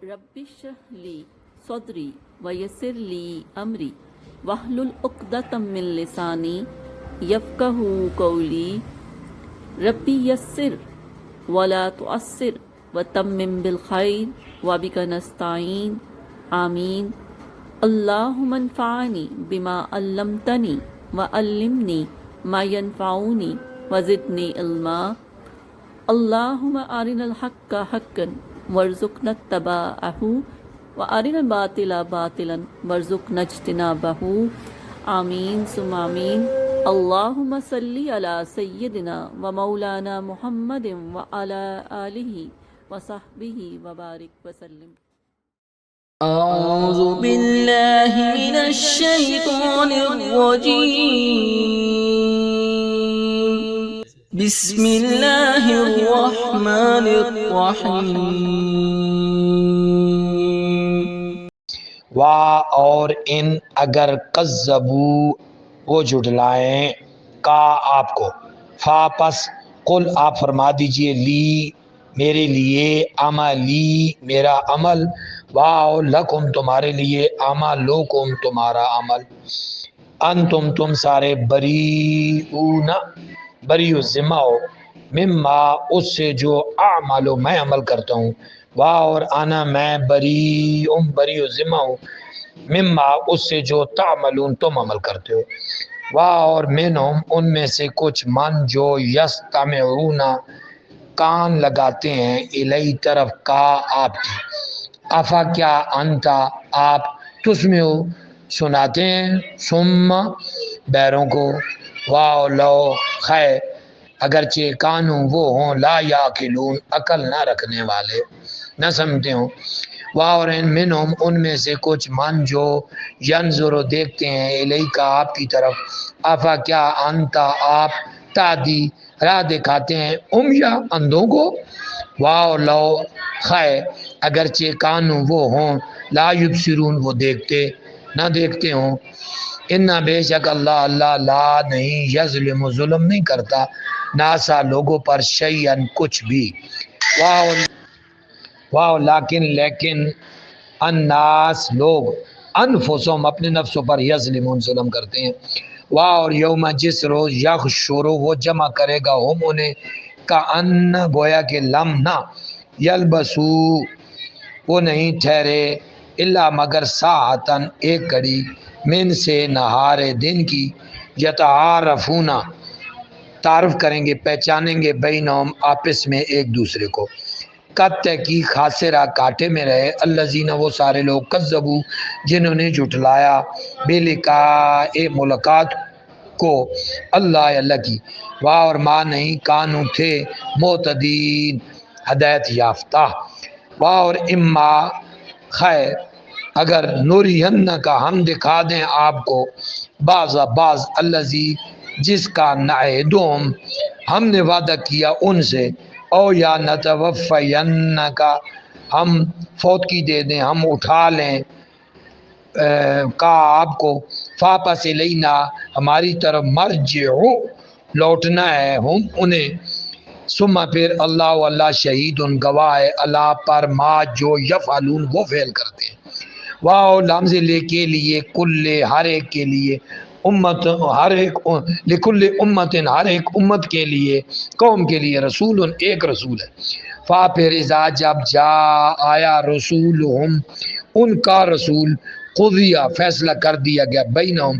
رب اشرح لی صدری ویسر لی امری واحلل عقدۃ من لسانی یفقہوا قولی ربی یسر ولا تعسر وتمم بالخیر وبک نستعین آمین اللہم انفعنی بما علمتنی وعلمنی ما ینفعنی وزدنی علما اللہم ارنا الحق حقا وارزقنا اتباعہ وارنا الباطل باطلا وارزقنا اجتنابہ آمین ثم آمین اللہم صلی علی سیدنا و مولانا محمد وعلی آلہ وصحبہ وبارک وسلم۔ أعوذ بالله من الشيطان الرجيم بسم الله الرحمن الرحيم اور ان اگر کذبو وہ جھٹلائیں کا آپ کو پس قل آپ فرما دیجئے لی میرے لیے عملی میرا عمل واو لکم تمہارے لیے عملکم تمہارا عمل انتم تم سارے بریئون بری و ذمہ ہو مما اس سے جو اعمل میں عمل کرتا ہوں اور انا میں بری و ذمہ ہوں مما اس سے جو تعملون تم عمل کرتے ہو اور منہم ان میں سے کچھ من جو یستمعون کان لگاتے ہیں الی طرف کا آپ کی افا کیا انتا آپ تسمعو سناتے ہیں ثم بیروں کو واو لو خیر اگرچہ کانوں وہ ہوں لا یاقلون عقل نہ رکھنے والے نہ سمجھتے ہوں اور منہم ان میں سے کچھ من جو ینظر دیکھتے ہیں الیکا آپ کی طرف افا کیا انتا آپ تادی راہ دکھاتے ہیں یا اندھوں کو واو لو خیر اگرچہ کانوں وہ ہوں لا یبصرون وہ دیکھتے نہ دیکھتے ہوں انا بے شک اللہ لا نہیں یظلم ظلم نہیں کرتا ناسا لوگوں پر شیئن کچھ بھی واو لیکن الناس لوگ انفسهم اپنے نفسوں پر یظلمون ظلم کرتے ہیں اور یوم جس روز یحشر وہ جمع کرے گا ہم انہیں کا ان گویا کہ لم نہ یلبسو وہ نہیں ٹھہرے الا مگر ساعتن ایک گھڑی من سے نہار دن کی یتعارفون تعارف کریں گے پہچانیں گے بینہم آپس میں ایک دوسرے کو قد تحقیق خاسرہ کاٹے میں رہے الذین وہ سارے لوگ کذبوا جنہوں نے جھٹلایا بلقاء ملاقات کو اللہ کی اور ماں نہیں کانوں تھے معتدین ہدایت یافتہ اور اما خیر اگر نورین کا ہم دکھا دیں آپ کو بعض الذی جس کا نعدہم ہم نے وعدہ کیا ان سے او یا نتوفین کا ہم فوت کی دے دیں ہم اٹھا لیں کا آپ کو فاپس لینا ہماری طرف مرجعو لوٹنا ہے ہم انہیں ثم پھر اللہ شہید ان گواہ ہے اللہ پر ما جو یفعلون وہ فعل کرتے ہیں واو لامز لے کے لیے کل ہر ایک کے لیے امت ہر ایک لکل امت ہر ایک امت کے لیے قوم کے لیے رسول ایک رسول ہے فا پھر اذا جب جا آیا رسولہم ان کا رسول قضیہ فیصلہ کر دیا گیا بینہم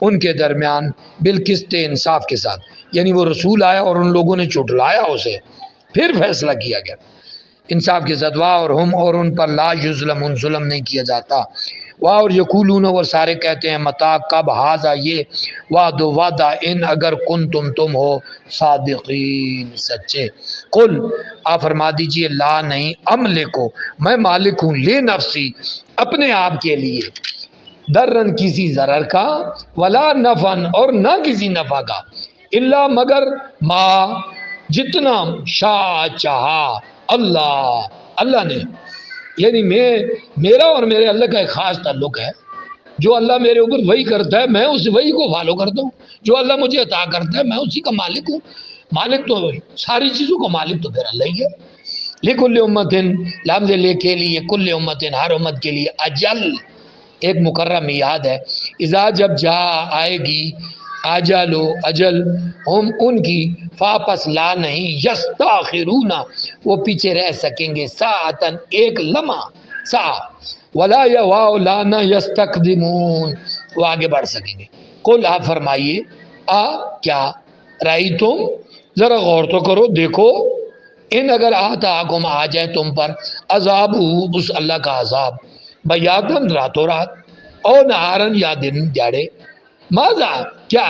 ان کے درمیان بالقسط انصاف کے ساتھ یعنی وہ رسول آیا اور ان لوگوں نے چٹلایا اسے پھر فیصلہ کیا گیا انصاف کے ساتھ اور ہم اور ان پر لا یظلمون ظلم نہیں کیا جاتا اور یقولون وہ سارے کہتے ہیں متا کب ہاذا یہ وعدہ ان اگر کنتم تم ہو صادقین سچے قل آپ فرما دیجئے لا نہیں املکو میں مالک ہوں لے نفسی اپنے آپ کے لیے درن کسی ضرر کا ولا نفعن اور نہ کسی نفع کا الا مگر ما جتنا شاء چاہا اللہ نے یعنی میرا اور میرے اللہ کا ایک خاص تعلق ہے جو اللہ میرے اوپر وہی کرتا ہے میں اس وہی کو فالو کرتا ہوں جو اللہ مجھے عطا کرتا ہے میں اسی کا مالک ہوں مالک تو ساری چیزوں کا مالک تو پھر اللہ ہی ہے لکل امتن لفظ لے کے لیے کل امتن ہر امت کے لیے اجل ایک مقررہ میعاد ہے. اذا جب جا آئے گی اجلو اجل ہم ان کی فاپس لا نہیں یستاخرون وہ پیچھے رہ سکیں گے ساعتن ایک لمحہ سا ولا یواو لا نہ یستقدمون وہ آگے بڑھ سکیں گے. قل آپ فرمائیے کیا رائی تم ذرا غور تو کرو دیکھو ان اگر آتاکم آ جائے تم پر عذاب اس اللہ کا عذاب بیاتن راتوں رات او نہارن یا دن دیہڑے ماذا کیا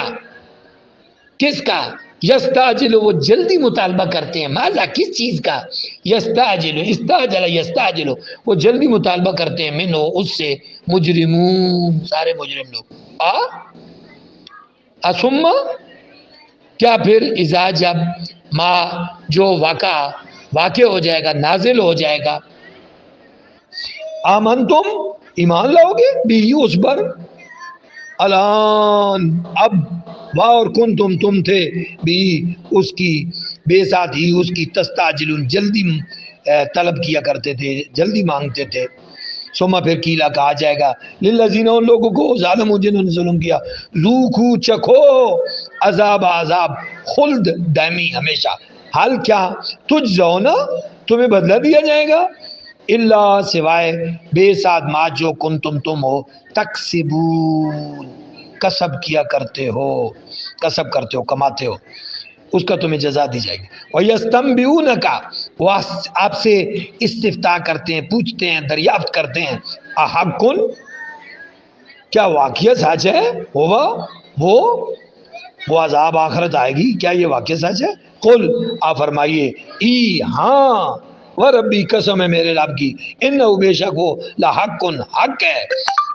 کس کا یستعجل وہ جلدی مطالبہ کرتے ہیں ماذا کس چیز کا یستعجل استعجل یستعجل وہ جلدی مطالبہ کرتے ہیں منو اس سے مجرمون سارے مجرم لوگ اسم کیا پھر اذا جب ما جو واقع ہو جائے گا نازل ہو جائے گا آمن تم ایمان لاؤ گے بھی اس پر الان اب اور کن تم تھے بھی اس کی بے ساتھ ہی اس کی تستعجلون جلدی طلب کیا کرتے تھے جلدی مانگتے تھے. ثم پھر کیلا کہا جائے گا للذین ان لوگوں کو ظالموا جنہوں نے ظلم کیا ذوقوا چکھو عذاب خلد دائمی ہمیشہ حال کیا تجزون تمہیں بدلہ دیا جائے گا الا سوائے بے ساتھ ما جو کنتم تم ہو تکسبون کسب کیا کرتے ہو کسب کرتے ہو کماتے ہو اس کا تمہیں جزا دی جائے گی. وَيَسْتَنْبِئُونَكَ وہ آپ سے استفتاء کرتے ہیں پوچھتے ہیں دریافت کرتے ہیں احقٌ کیا واقعہ سچ ہے وہ عذاب آخرت آئے گی کیا یہ واقعہ سچ ہے قل آپ فرمائیے ہاں وربی قسم ہے میرے رب کی انہ بے شک وہ لحق حق ہے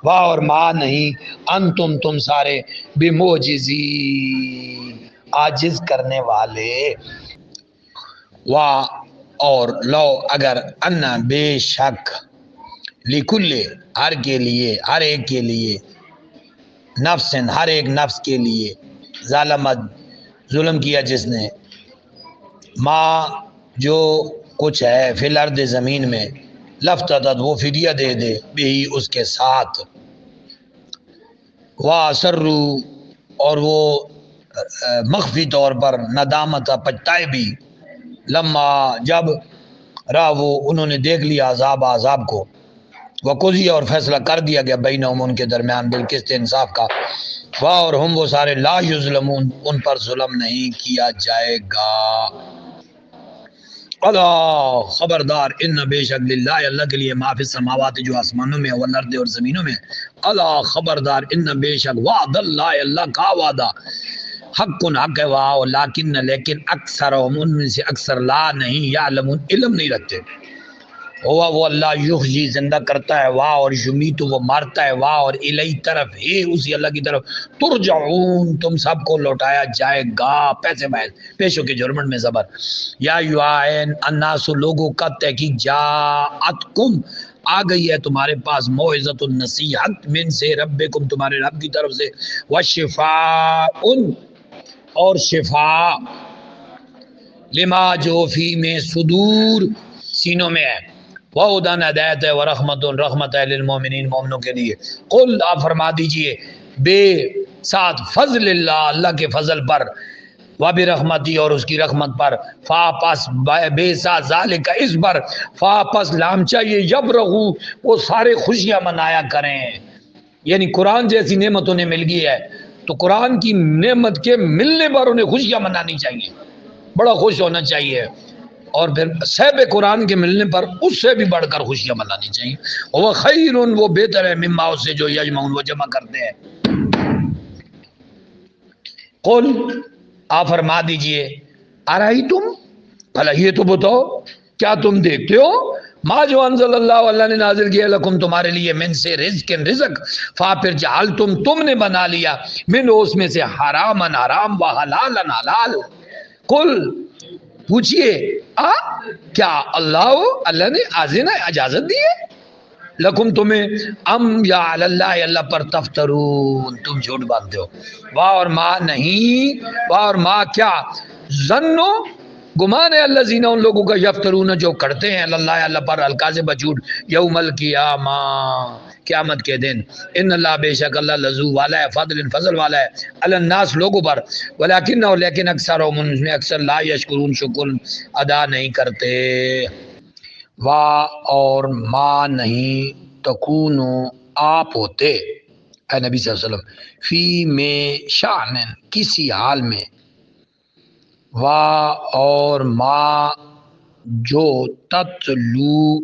واہ اور ما نہیں انتم تم سارے بموجزین عاجز کرنے والے واہ اور لو اگر انا بے شک لکل ہر کے لیے ہر ایک کے لیے نفس ہر ایک نفس کے لیے ظالمت ظلم کیا جس نے ماں جو کچھ ہے فی الارض زمین میں لفتدت وہ فدیہ دے دے بھی اس کے ساتھ واسرو اور وہ مخفی طور پر ندامت پچھتائے بھی لما جب راہ وہ انہوں نے دیکھ لیا عذاب کو وقضی اور فیصلہ کر دیا گیا بینہم ان کے درمیان بالقسط انصاف کا واہ اور ہم وہ سارے لا یظلمون ان پر ظلم نہیں کیا جائے گا. اللہ خبردار ان بے شک للہ اللہ کے لیے ما فی السماوات جو آسمانوں میں والارض اور زمینوں میں اللہ خبردار ان بے شک وعد اللہ کا وعدہ حق ہے واہ لیکن اکثر ان میں سے اکثر لا نہیں یعلمون علم نہیں رکھتے. ہوا وہ اللہ یحیی زندہ کرتا ہے واہ اور یمیت وہ مارتا ہے واہ اور الی طرف ہے اسی اللہ کی طرف ترجعون تم سب کو لوٹایا جائے گا پیسے بحث پیشوں کے جرمن میں زبر یا یعین الناس لوگوں کا تحقیق جاءتکم آ گئی ہے تمہارے پاس موعظۃ النصیحت من سے ربکم تمہارے رب کی طرف سے وشفاء اور شفاء لما جو فی میں صدور سینوں میں ہے وَهُدًى ہدایت ہے ورحمت رحمت ہے للمومنین مومنوں کے لیے. قل آپ فرما دیجئے بے ساتھ فضل اللہ کے فضل پر وبرحمتی اور اس کی رحمت پر فاپس بے ساتھ ذالک اس پر فاپس لام چاہیے یبرغو وہ سارے خوشیاں منایا کریں. یعنی قرآن جیسی نعمت انہیں مل گئی ہے تو قرآن کی نعمت کے ملنے پر انہیں خوشیاں منانی چاہیے بڑا خوش ہونا چاہیے اور پھر صحب قرآن کے ملنے پر اس سے بھی بڑھ کر خوشیاں منانی چاہیے. وہ خیر وہ بہتر ہے مما اس سے جو یجمعون وہ جمع کرتے ہیں. قل آپ فرما دیجئے ارائیتم بھلا یہ تو بتاؤ کیا تم دیکھتے ہو ما جو انزل اللہ نے نازل کیا لکم تمہارے لیے من سے رزق فا پھر جعل تم نے بنا لیا من اس میں سے حرامن حرام و حلالن حلال. قل پوچھئے کیا اللہ نے آذن اجازت دی ہے لکم تمہیں ام یا اللہ پر تفترون تم جھوٹ باندھتے ہو. واہ اور ما نہیں واہ اور ما کیا ظنو گمان ہے الذین ان لوگوں کا یفترون جو کرتے ہیں اللہ اللہ پر الکاذب جھوٹ یوم القیامہ قیامت کے دن ان اللہ بے شک اللہ لذو والا ہے فضل فضل والا ہے علی الناس لوگوں پر ولکن لیکن اکثرهم ان میں اکثر لا یشکرون شکر ادا نہیں کرتے وا اور ما نہیں تکونو آپ ہوتے اے نبی صلی اللہ علیہ وسلم فی میں شان کسی حال میں وا اور ما جو تتلو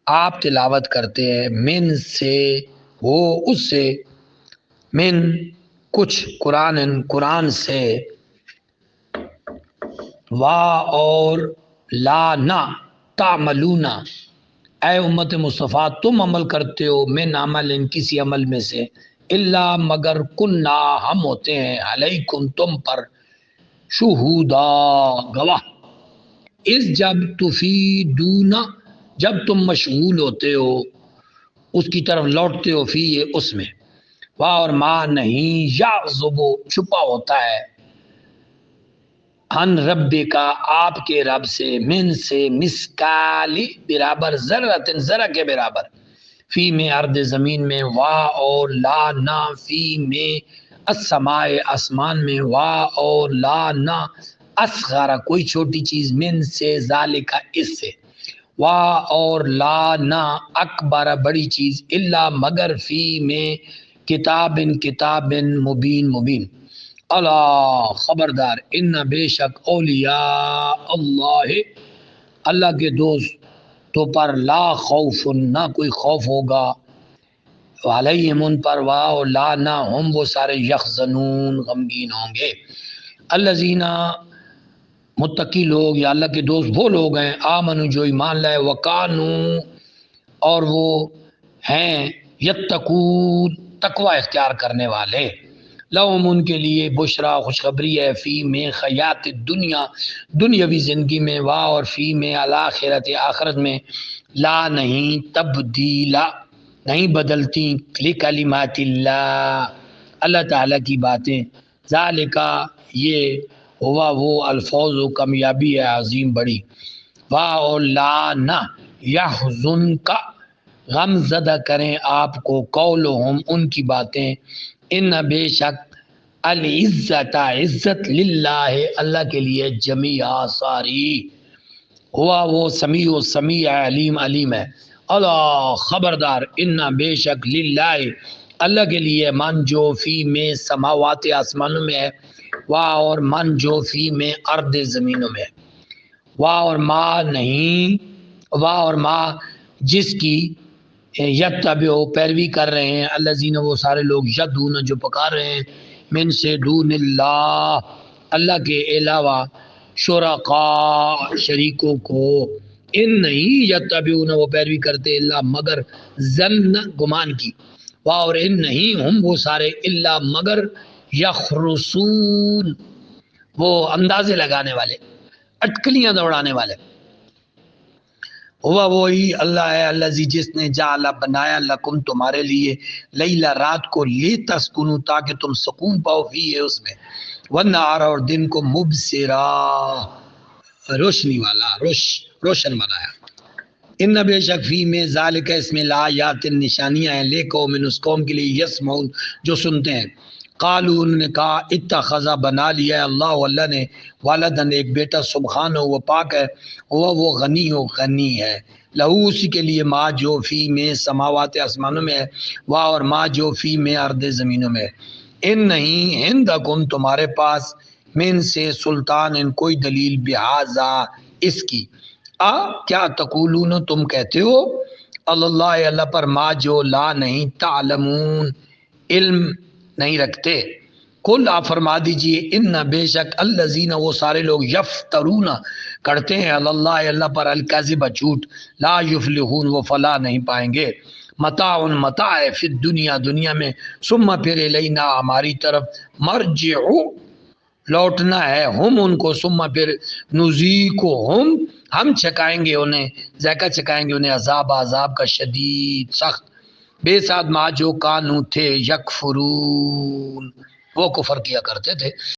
آپ تلاوت کرتے ہیں من سے وہ اس سے من کچھ قرآن سے وا اور لا نہ تعملون اے امت مصطفیٰ تم عمل کرتے ہو من عمل کسی عمل میں سے اللہ مگر کننا ہم ہوتے ہیں علیکم تم پر شہودا گواہ اس جب تفیدون جب تم مشغول ہوتے ہو اس کی طرف لوٹتے ہو فی اس میں واہ اور ماں نہیں یعذب چھپا ہوتا ہے ان رب کا آپ کے رب سے من سے مسکالی برابر ذرۃ ذرہ کے برابر فی میں ارض زمین میں واہ اور لا نا فی میں السماء آسمان میں واہ اور لا نا اصغر کوئی چھوٹی چیز من سے ذالک اس سے واہ اور لا نا اکبر بڑی چیز الا مگر فی میں کتاب مبین اللہ خبردار ان بے شک اولیاء اللہ کے دوست تو پر لا خوف نہ کوئی خوف ہوگا علیہم ان پر واہ لا نہ ہم وہ سارے یحزنون غمگین ہوں گے الذین متقی لوگ یا اللہ کے دوست وہ لوگ ہیں آمنو جو ایمان لائے وکانو اور وہ ہیں یتقون تقوی اختیار کرنے والے لہم ان کے لیے بشرا خوشخبری ہے فی میں خیات دنیا دنیاوی زندگی میں واہ اور فی میں الاخرت آخرت میں لا نہیں تبدیلا نہیں بدلتی لکلمات اللہ اللہ تعالیٰ کی باتیں ذالکا یہ ہوا وہ الفوز و کامیابی ہے عظیم بڑی واہ اور لا نہ یحزن کا غم زدہ کریں آپ کو قولہم ان کی باتیں ان بے شک العزت عزت للہ اللہ کے لیے جمیعا ساری ہوا وہ سمیع و سمیع علیم ہے اللہ خبردار ان بے شک للہ اللہ کے لیے من جو فی میں سماوات آسمانوں میں ہے واہ اور من جو فی میں ارض زمینوں میں واہ اور ما نہیں واہ اور ما جس کی یتبع پیروی کر رہے ہیں الذین وہ سارے لوگ یدعون جو پکار رہے ہیں من سے دون اللہ کے علاوہ شرکاء شریکوں کو ان نہیں یتبعون وہ پیروی کرتے اللہ مگر ظن گمان کی واہ اور ان نہیں ہم وہ سارے اللہ مگر یخرسون وہ اندازے لگانے والے اٹکلیاں دوڑانے والے ہوا وہی اللہ ہے اللہ جس نے جعل بنایا لکم تمہارے لیے لیلا رات کو لتسکنوا تاکہ تم سکون پاؤ فیہ اس میں والنہار اور دن کو مبصرا روشنی والا روشن بنایا ان بے شک فی میں ذالک اس میں لآیات نشانیاں ہیں لے قوم اس قوم کے لیے یسمعون جو سنتے ہیں قالوا انہوں نے کہا اتخذ بنا لیا ہے اللہ نے والدن ایک بیٹا سبحانہ وہ پاک ہے وہ غنی ہے لہو اسی کے لیے ما جو فی میں سماوات آسمانوں میں ہے واہ اور ما جو فی میں ارض زمینوں میں ہے ان نہیں عندکم تمہارے پاس من سے سلطان ان کوئی دلیل بہذا اس کی کیا تقولون تم کہتے ہو اللہ پر ما جو لا نہیں تعلمون علم نہیں رکھتے کل آپ فرما دیجئے ان بے شک الذین وہ سارے لوگ یفترون کرتے ہیں اللہ پر الکذب جھوٹ لا یفلحون وہ فلاح نہیں پائیں گے متاع ہے فی دنیا میں ثم پھر الینا ہماری طرف مرجعو لوٹنا ہے ہم ان کو ثم پھر نذیقہم ہم چکائیں گے انہیں ذائقہ چکائیں گے انہیں عذاب کا شدید سخت بے ساتھ ما جو کانو تھے یکفرون وہ کفر کیا کرتے تھے